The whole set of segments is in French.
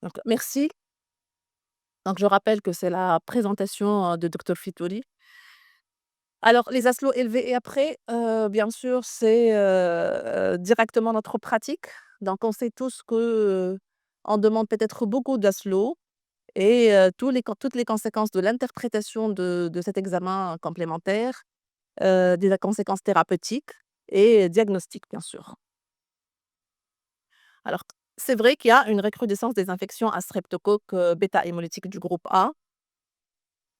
Donc merci. Donc je rappelle que c'est la présentation, de docteur Fitouli. Alors les aslos élevés et après, bien sûr, c'est, directement notre pratique. Donc on sait tous que, on demande peut-être beaucoup d'aslos et toutes les conséquences de l'interprétation de cet examen complémentaire, des conséquences thérapeutiques et diagnostiques, bien sûr. Alors, c'est vrai qu'il y a une recrudescence des infections à streptocoque, bêta-hémolytique du groupe A,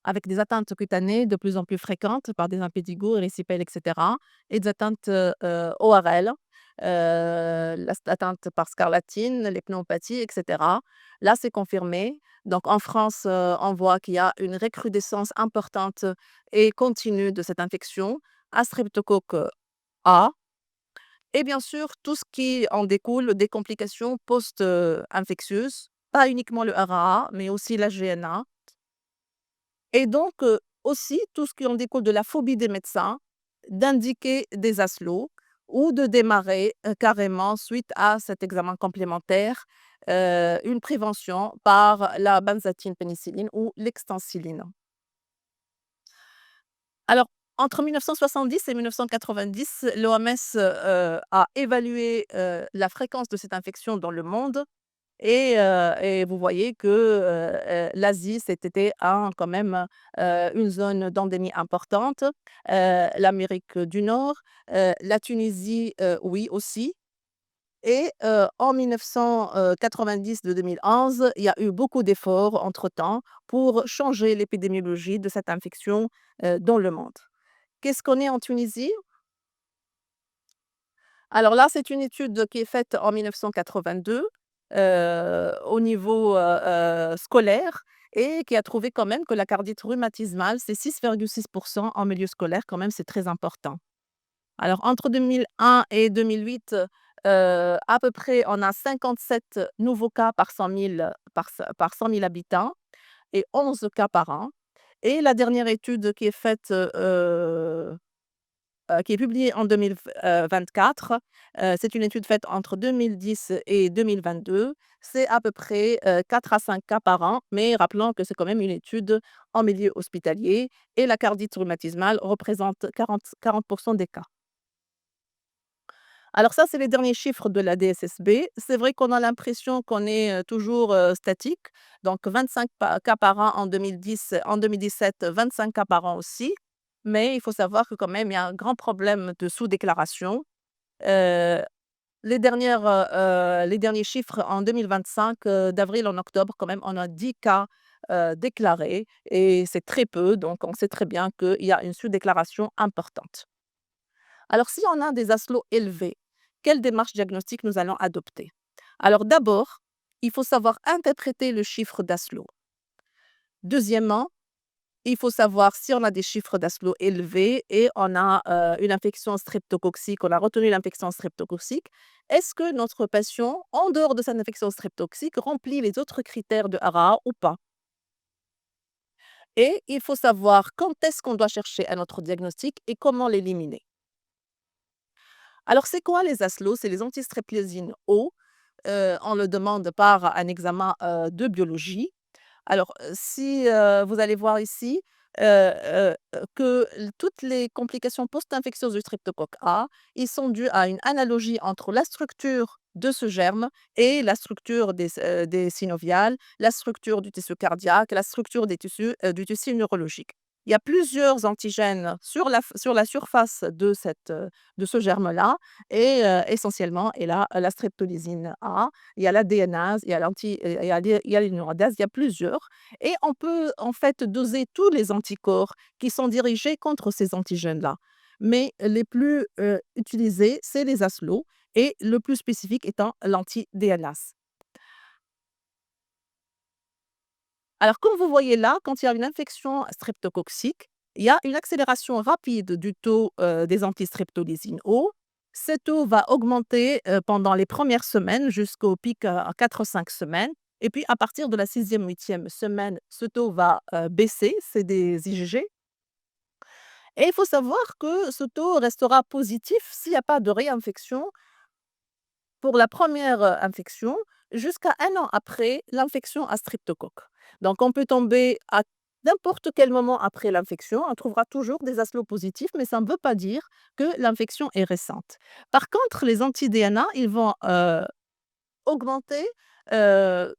avec des atteintes cutanées de plus en plus fréquentes par des impédigos, érysipèles et cetera et des atteintes, ORL, l'atteinte par scarlatine, les pneumopathies et cetera. Là, c'est confirmé. Donc en France, on voit qu'il y a une recrudescence importante et continue de cette infection à streptocoque A et bien sûr, tout ce qui en découle des complications post, infectieuses, pas uniquement le RAA, mais aussi la GNA et donc aussi tout ce qui en découle de la phobie des médecins d'indiquer des ASLO ou de démarrer, carrément suite à cet examen complémentaire, une prévention par la benzathine pénicilline ou l'extensiline. Alors, entre 1970 et 1990, l'OMS, a évalué, la fréquence de cette infection dans le monde et vous voyez que, l'Asie, c'était quand même, une zone d'endémie importante, l'Amérique du Nord, la Tunisie, oui aussi et en 1990 de 2011, il y a eu beaucoup d'efforts entre-temps pour changer l'épidémiologie de cette infection, dans le monde. Qu'est-ce qu'on est en Tunisie? Alors là, c'est une étude qui est faite en 1982, au niveau, scolaire et qui a trouvé quand même que la cardite rhumatismale, c'est 6,6 en milieu scolaire, quand même, c'est très important. Alors entre 2001 et 2008, à peu près, on a 57 nouveaux cas par 100 000 habitants et 11 cas par an et la dernière étude qui est faite, qui est publié en 2024. C'est une étude faite entre 2010 et 2022. C'est à peu près, 4 à 5 cas par an, mais rappelons que c'est quand même une étude en milieu hospitalier et la cardite rhumatismale représente 40 des cas. Alors ça, c'est les derniers chiffres de la DSSB. C'est vrai qu'on a l'impression qu'on est, toujours, statique, donc 25 cas par an en 2010, en 2017, 25 cas par an aussi, mais il faut savoir que quand même il y a un grand problème de sous-déclaration. Heu, les derniers chiffres en 2025, d'avril en octobre quand même, on a 10 cas, déclarés et c'est très peu, donc on sait très bien qu'il y a une sous-déclaration importante. Alors, si on a des ASLO élevés, quelle démarche diagnostique nous allons adopter? Alors d'abord, il faut savoir interpréter le chiffre d'ASLO. Deuxièmement, il faut savoir si on a des chiffres d'ASLO élevés et on a une infection streptococcique, on a retenu l'infection streptococcique, est-ce que notre patient, en dehors de cette infection streptococcique, remplit les autres critères de RAA ou pas? Et il faut savoir quand est-ce qu'on doit chercher un autre diagnostic et comment l'éliminer. Alors, c'est quoi les ASLO? C'est les antistreptylésines O. On le demande par un examen, de biologie. Alors, si, vous allez voir ici, que toutes les complications post-infectieuses du streptocoque A, ils sont dus à une analogie entre la structure de ce germe et la structure des synoviales, la structure du tissu cardiaque, la structure des tissus, du tissu neurologique. Il y a plusieurs antigènes sur la surface de ce germe-là et essentiellement et là, la streptolysine A, il y a la DNase, il y a l'immunoradase, il y a plusieurs et on peut en fait doser tous les anticorps qui sont dirigés contre ces antigènes-là. Mais les plus, utilisés, c'est les ASLO et le plus spécifique étant l'anti-DNase. Alors comme vous voyez là, quand il y a une infection streptococcique, il y a une accélération rapide du taux, des antistreptolysines O. Ce taux va augmenter, pendant les premières semaines jusqu'au pic, à 4 ou 5 semaines et puis à partir de la 6e, 8e semaine, ce taux va, baisser, c'est des IgG et il faut savoir que ce taux restera positif s'il n'y a pas de réinfection pour la première infection, jusqu'à 1 an après l'infection à streptocoque. Donc on peut tomber à n'importe quel moment après l'infection, on trouvera toujours des aslos positifs, mais ça ne veut pas dire que l'infection est récente. Par contre, les anti-DNA, ils vont, augmenter, heu,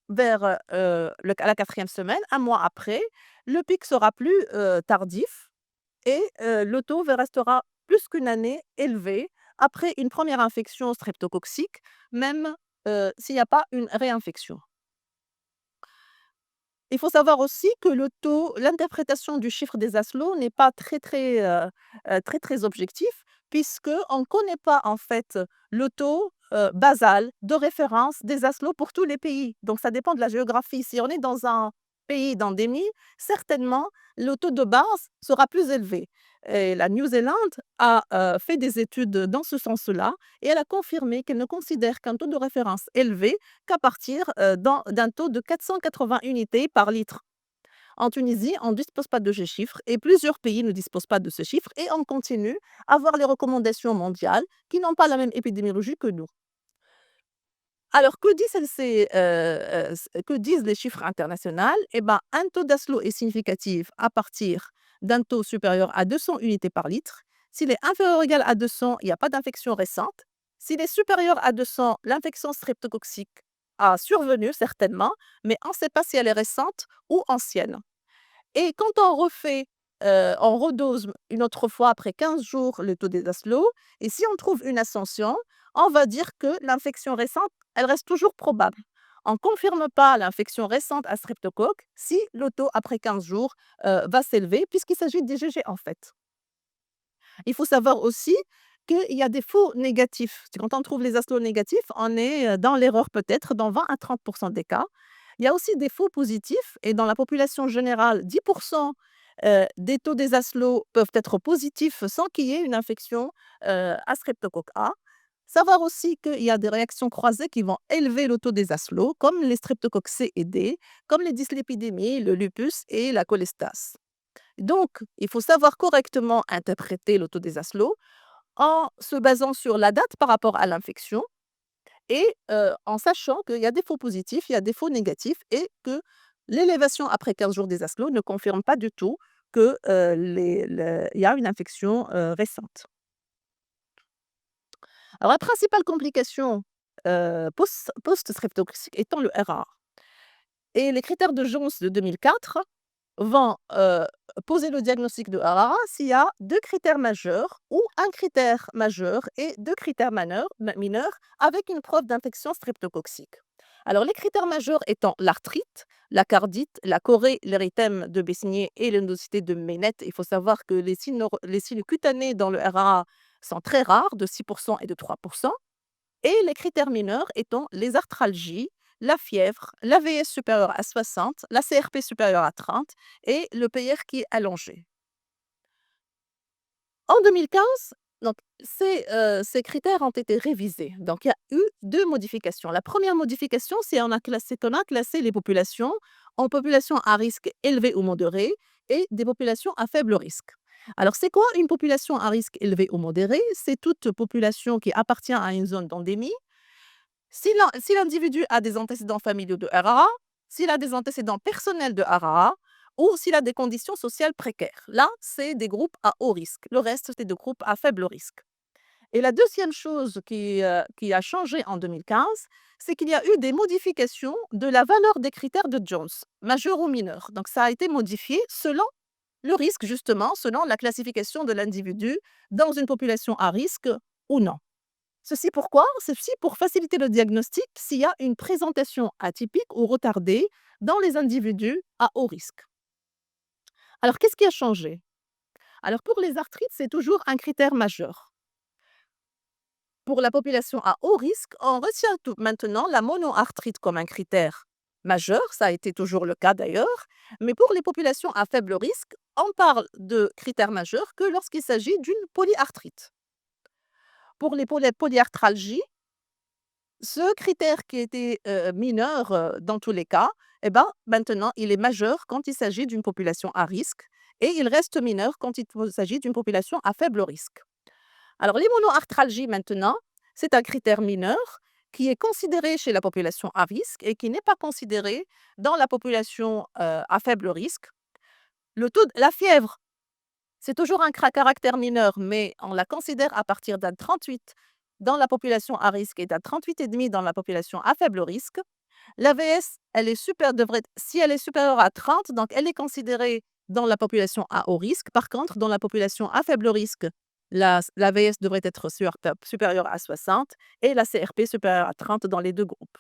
vers, la 4e semaine, 1 mois après. Le pic sera plus, tardif et le taux restera plus qu'une année élevé après une première infection streptococcique, même, s'il y a pas une réinfection. Il faut savoir aussi que l'interprétation du chiffre des Maslow n'est pas très, très objectif puisqu'on ne connaît pas en fait le taux, basal de référence des Maslow pour tous les pays. Donc ça dépend de la géographie. Si on est dans un pays d'endémie, certainement le taux de base sera plus élevé et la Nouvelle-Zélande a, fait des études dans ce sens-là et elle a confirmé qu'elle ne considère qu'un taux de référence élevé qu'à partir, d'un taux de 480 unités par litre. En Tunisie, on ne dispose pas de ce chiffre et plusieurs pays ne disposent pas de ce chiffre et on continue à voir les recommandations mondiales qui n'ont pas la même épidémiologie que nous. Alors que disent les chiffres internationaux? Eh ben, un taux d'Aslo est significatif à partir d'un taux supérieur à 200 unités par litre. S'il est inférieur ou égal à 200, il n'y a pas d'infection récente. S'il est supérieur à 200, l'infection streptococcique a survenu certainement, mais on ne sait pas si elle est récente ou ancienne. Et quand on redose une autre fois après 15 jours le taux des Maslow et si on trouve une ascension, on va dire que l'infection récente, elle reste toujours probable. On ne confirme pas l'infection récente à streptocoque si le taux après 15 jours, va s'élever puisqu'il s'agit d'IgG en fait. Il faut savoir aussi qu'il y a des faux négatifs. Quand on trouve les aslos négatifs, on est, dans l'erreur peut-être dans 20 à 30 des cas. Il y a aussi des faux positifs et dans la population générale, 10 des taux des aslos peuvent être positifs sans qu'il y ait une infection, à Streptocoque A. Savoir aussi qu'il y a des réactions croisées qui vont élever le taux des aslos, comme les streptocoques C et D, comme les dyslipidémies, le lupus et la cholestase. Donc, il faut savoir correctement interpréter l'autodésaslo en se basant sur la date par rapport à l'infection et en sachant qu'il y a des faux positifs, il y a des faux négatifs et que l'élévation après 15 jours des aslos ne confirme pas du tout que, il y a une infection, récente. Alors la principale complication, post-streptocoxique étant le RA et les critères de Jones de 2004 vont, poser le diagnostic de RARA s'il y a 2 critères majeurs ou un critère majeur et 2 critères mineurs avec une preuve d'infection streptococcique. Alors les critères majeurs étant l'arthrite, la cardite, la chorée, l'érythème de Besnier et l'endocité de Ménette. Il faut savoir que les signes cutanés dans le RAA sont très rares, de 6 et de 3 et les critères mineurs étant les arthralgies, la fièvre, l'AVS supérieur à 60, la CRP supérieure à 30 et le PR qui est allongé. En 2015, donc ces critères ont été révisés. Donc il y a eu 2 modifications. La première modification, c'est qu'on a classé les populations en populations à risque élevé ou modéré et des populations à faible risque. Alors c'est quoi une population à risque élevé ou modéré? C'est toute population qui appartient à une zone d'endémie si l'individu a des antécédents familiaux de RAA, s'il a des antécédents personnels de RAA ou s'il a des conditions sociales précaires. Là, c'est des groupes à haut risque. Le reste, c'est des groupes à faible risque. Et la deuxième chose qui a changé en 2015, c'est qu'il y a eu des modifications de la valeur des critères de Jones, majeur ou mineur. Donc ça a été modifié selon le risque, justement, selon la classification de l'individu dans une population à risque ou non. Ceci pourquoi? Ceci pour faciliter le diagnostic s'il y a une présentation atypique ou retardée dans les individus à haut risque. Alors, qu'est-ce qui a changé? Alors, pour les arthrites, c'est toujours un critère majeur. Pour la population à haut risque, on retient maintenant la monoarthrite comme un critère majeur, ça a été toujours le cas d'ailleurs, mais pour les populations à faible risque, on parle de critères majeurs que lorsqu'il s'agit d'une polyarthrite. Pour les polyarthralgies, ce critère qui était, mineur, dans tous les cas, eh ben, maintenant, il est majeur quand il s'agit d'une population à risque et il reste mineur quand il s'agit d'une population à faible risque. Alors les monoarthralgies maintenant, c'est un critère mineur qui est considéré chez la population à risque et qui n'est pas considéré dans la population, à faible risque. La fièvre, c'est toujours un caractère mineur, mais on la considère à partir d'un 38 dans la population à risque et d'un 38,5 dans la population à faible risque. L'AVS, elle est si elle est supérieure à 30, donc elle est considérée dans la population à haut risque. Par contre, dans la population à faible risque, l'AVS devrait être supérieure à 60 et la CRP supérieure à 30 dans les 2 groupes.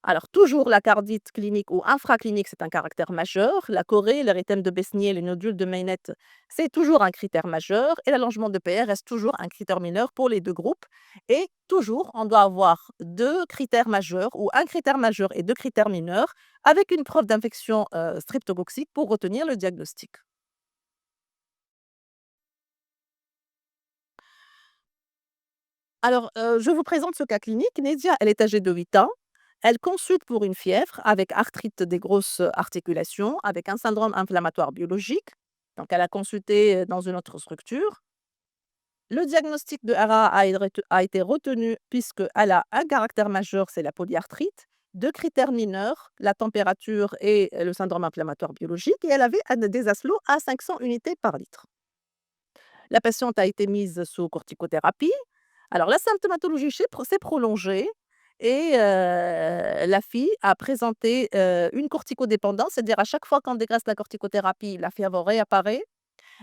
Alors toujours la cardite clinique ou infraclinique, c'est un caractère majeur. La chorée, l'érythème de Besnier, les nodules de Maynette, c'est toujours un critère majeur et l'allongement de PR reste toujours un critère mineur pour les 2 groupes et toujours, on doit avoir 2 critères majeurs ou un critère majeur et 2 critères mineurs avec une preuve d'infection, streptococcique pour retenir le diagnostic. Alors, je vous présente ce cas clinique. Nédia, elle est âgée de 8 ans. Elle consulte pour une fièvre avec arthrite des grosses articulations, avec un syndrome inflammatoire biologique. Donc, elle a consulté dans une autre structure. Le diagnostic de RA a été retenu puisqu'elle a un caractère majeur, c'est la polyarthrite, 2 critères mineurs, la température et le syndrome inflammatoire biologique, et elle avait des ASLO à 500 unités par litre. La patiente a été mise sous corticothérapie. Alors la symptomatologie s'est prolongée et la fille a présenté, une corticodépendance, c'est-à-dire à chaque fois qu'on dégraisse la corticothérapie, la fièvre réapparaît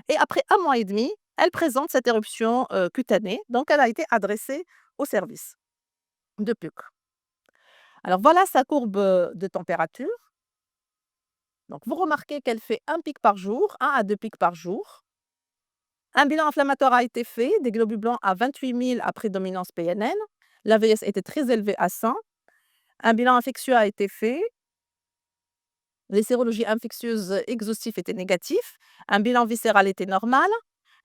et après 1 mois et demi, elle présente cette éruption, cutanée, donc elle a été adressée au service de PUC. Alors voilà sa courbe, de température. Donc vous remarquez qu'elle fait un pic par jour, 1 à 2 pics par jour. Un bilan inflammatoire a été fait, des globules blancs à 28 000 à prédominance PNN. L'AVS était très élevé à 100. Un bilan infectieux a été fait. Les sérologies infectieuses exhaustives étaient négatives. Un bilan viscéral était normal.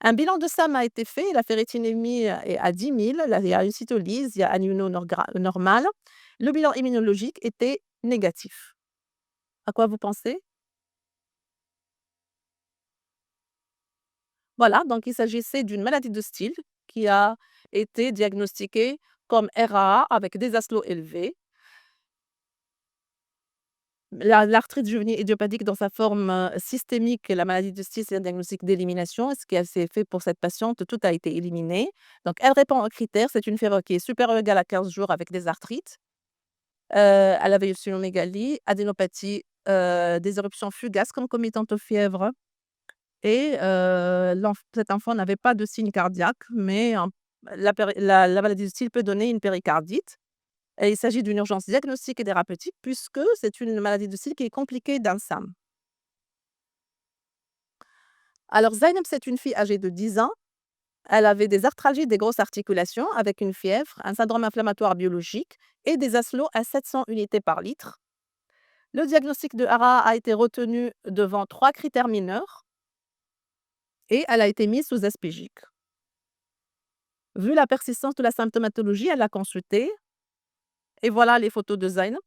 Un bilan de SAM a été fait. La ferritinémie est à 10 000. Là, il y a une cytolyse, il y a un normal. Le bilan immunologique était négatif. À quoi vous pensez? Voilà, donc il s'agissait d'une maladie de style qui a été diagnostiquée comme RAA avec des ASLO élevés. L'arthrite juvénile idiopathique dans sa forme, systémique, la maladie de Steel, c'est un diagnostic d'élimination. Ce qui s'est fait pour cette patiente, tout a été éliminé. Donc elle répond aux critères, c'est une fièvre qui est supérieure ou égale à 15 jours avec des arthrites. Elle avait aussi une mégalie, adénopathie, des éruptions fugaces concomitantes aux fièvres et cet enfant n'avait pas de signe cardiaque, mais la maladie de Steel peut donner une péricardite. Et il s'agit d'une urgence diagnostique et thérapeutique puisque c'est une maladie de style qui est compliquée d'un SAM. Alors Zainab, c'est une fille âgée de 10 ans. Elle avait des arthralgies des grosses articulations avec une fièvre, un syndrome inflammatoire biologique et des ASLO à 700 unités par litre. Le diagnostic de HARA a été retenu devant 3 critères mineurs et elle a été mise sous aspégique. Vu la persistance de la symptomatologie, elle l'a consultée et voilà les photos de Zainab.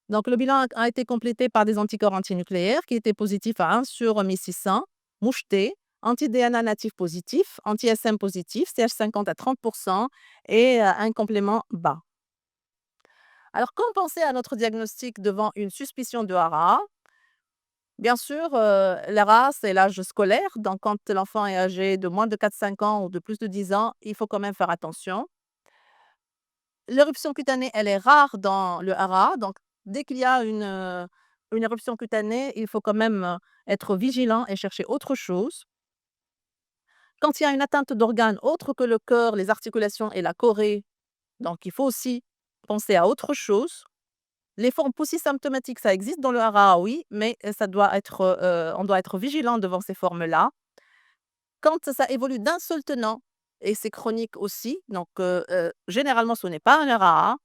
Donc le bilan a été complété par des anticorps antinucléaires qui étaient positifs à 1 sur 1600, mouchetés, anti-DNA natif positif, anti-SM positif, CH50 à 30 et un complément bas. Alors, qu'en penser à notre diagnostic devant une suspicion de HARA? Bien sûr, l'HARA, c'est l'âge scolaire, donc quand l'enfant est âgé de moins de 4-5 ans ou de plus de 10 ans, il faut quand même faire attention. L'éruption cutanée, elle est rare dans le hara, donc dès qu'il y a une éruption cutanée, il faut quand même, être vigilant et chercher autre chose. Quand il y a une atteinte d'organes autres que le cœur, les articulations et la chorée, donc il faut aussi penser à autre chose. Les formes paucisymptomatiques, ça existe dans le hara, oui, mais ça doit être, on doit être vigilant devant ces formes-là. Quand ça évolue d'un seul tenant et c'est chronique aussi, donc généralement ce n'est pas un hara.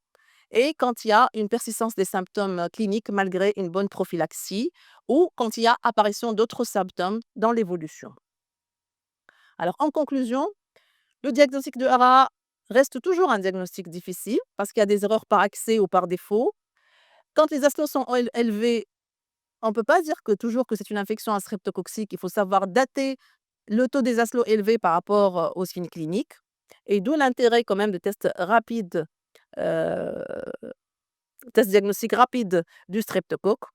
Et quand il y a une persistance des symptômes, cliniques malgré une bonne prophylaxie ou quand il y a apparition d'autres symptômes dans l'évolution. Alors en conclusion, le diagnostic de HARA reste toujours un diagnostic difficile parce qu'il y a des erreurs par accès ou par défaut. Quand les asthmes sont élevés, on ne peut pas dire que toujours que c'est une infection à streptococcique. Il faut savoir dater le taux des aslos élevé par rapport, aux signes cliniques et d'où l'intérêt quand même de tests rapides, heu, tests diagnostiques rapides du streptocoque.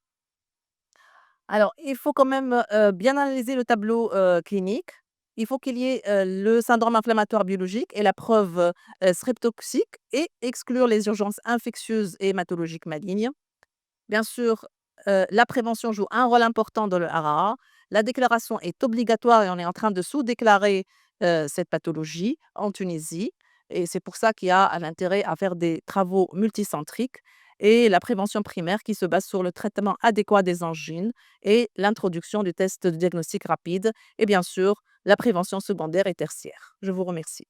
Alors, il faut quand même, bien analyser le tableau, clinique. Il faut qu'il y ait, le syndrome inflammatoire biologique et la preuve, streptoxique et exclure les urgences infectieuses et hématologiques malignes. Bien sûr, la prévention joue un rôle important dans le RAA. La déclaration est obligatoire et on est en train de sous-déclarer, cette pathologie en Tunisie et c'est pour ça qu'il y a un intérêt à faire des travaux multicentriques et la prévention primaire qui se base sur le traitement adéquat des angines et l'introduction du test de diagnostic rapide et bien sûr, la prévention secondaire et tertiaire. Je vous remercie.